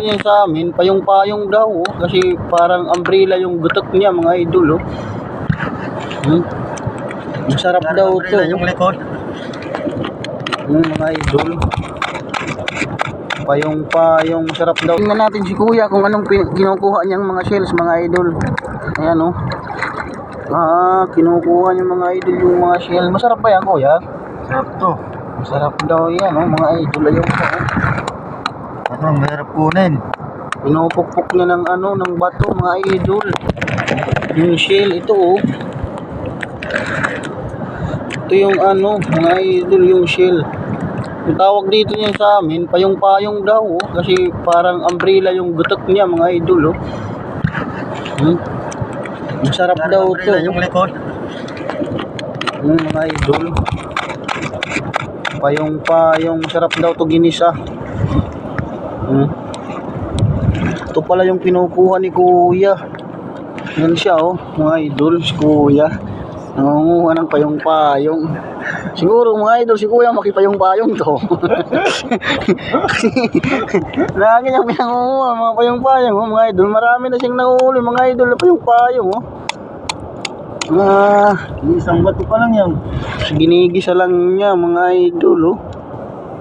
Yan sa amin, payong-payong daw, oh. Kasi parang umbrella yung gutok niya, mga idol, oh. Masarap daw to. Yung likod. Mga idol. Payong-payong, sarap daw. Tingnan natin si kuya kung anong kinukuha niyang mga shells, mga idol. Ayan, oh. Kinukuha niyang mga idol yung mga shell. Masarap ba yan, kuya? Sarap to. Masarap daw yan, oh, mga idol. Ayaw ko, oh. Ano, mahirap kunin. Pinupukpok niya ng ng bato, mga idol. Yung shell, ito, oh. Ito yung mga idol, yung shell. Yung tawag dito niya sa amin, payong-payong daw, oh. Kasi parang umbrella yung gutok niya, mga idol, oh. Masarap daw to. Yung likod. Mga idol. Payong-payong, masarap daw to ginisa. Ito pala yung kinukuha ni kuya. Yan siya, oh, mga idol, si kuya. Nangunguha ng payong-payong. Siguro mga idol, si kuya makipayong-payong to. Lagi niyang pinangunguha mga payong-payong, oh, mga idol. Marami na siyang nahuli, mga idol, na payong-payong, oh. Isang bato pa lang yan. Ginigisa lang niya, mga idol, oh.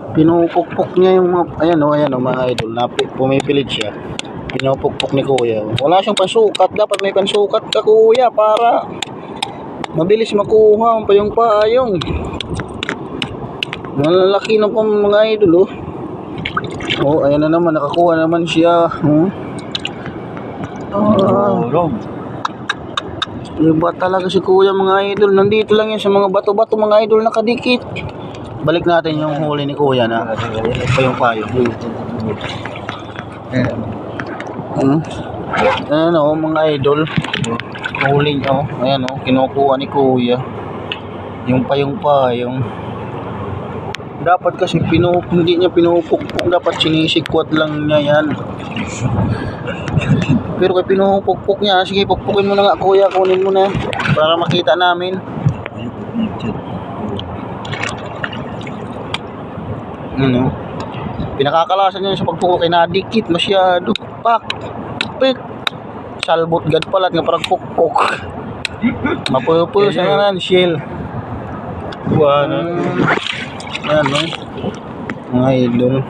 Pinupukpok niya yung mga, ayan, oh, mga idol. Pumipilit siya. Pinupukpok ni kuya. Wala siyang pansukat. Dapat may pansukat ka, kuya, para mabilis makuha ang payong-payong. Malalaki na po, mga idol, oh. Oh, ayan na naman, nakakuha naman siya. Iba talaga si kuya, mga idol. Nandito lang yan sa mga bato-bato, mga idol, nakadikit. Balik natin yung huli ni kuya na payong-payong. Ayan, oh, mga idol. Huli niya, oh. Ayan, oh, kinukuha ni kuya yung payong-payong. Dapat kasi hindi niya pinupukpok. Dapat sinisikwat lang niya yan. Pero kaya pinupukpok niya. Sige, pukpukin mo na nga, kuya. Kunin mo na para makita namin. Pinakakalasan niya sa pagpukpok ay nadikit masyado. Pit. Salbot gad pala nga parang pukpok. Mapupul sa nga shell. Ayan, no? Mga idol.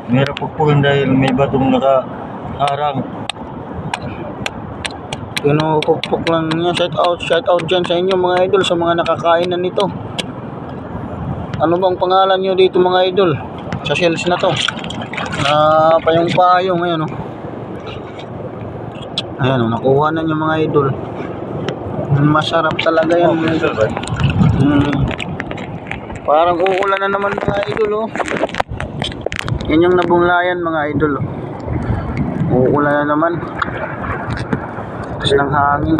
Mahirap pukpukin dahil may batong nakaharang. Pinupukpok lang niya. Shout out dyan sa inyo, mga idol, sa mga nakakain na nito. Ano bang pangalan nyo dito, mga idol, sa shells na to? Payong-payong, ayan, oh. Ayan, oh, nakuha na nyo, mga idol. Masarap talaga yan, mga idol. Parang uulan na naman, mga idol, oh. Yan yung nabunglayan, mga idol, oh. Uulan na naman. Kasi ng hangin.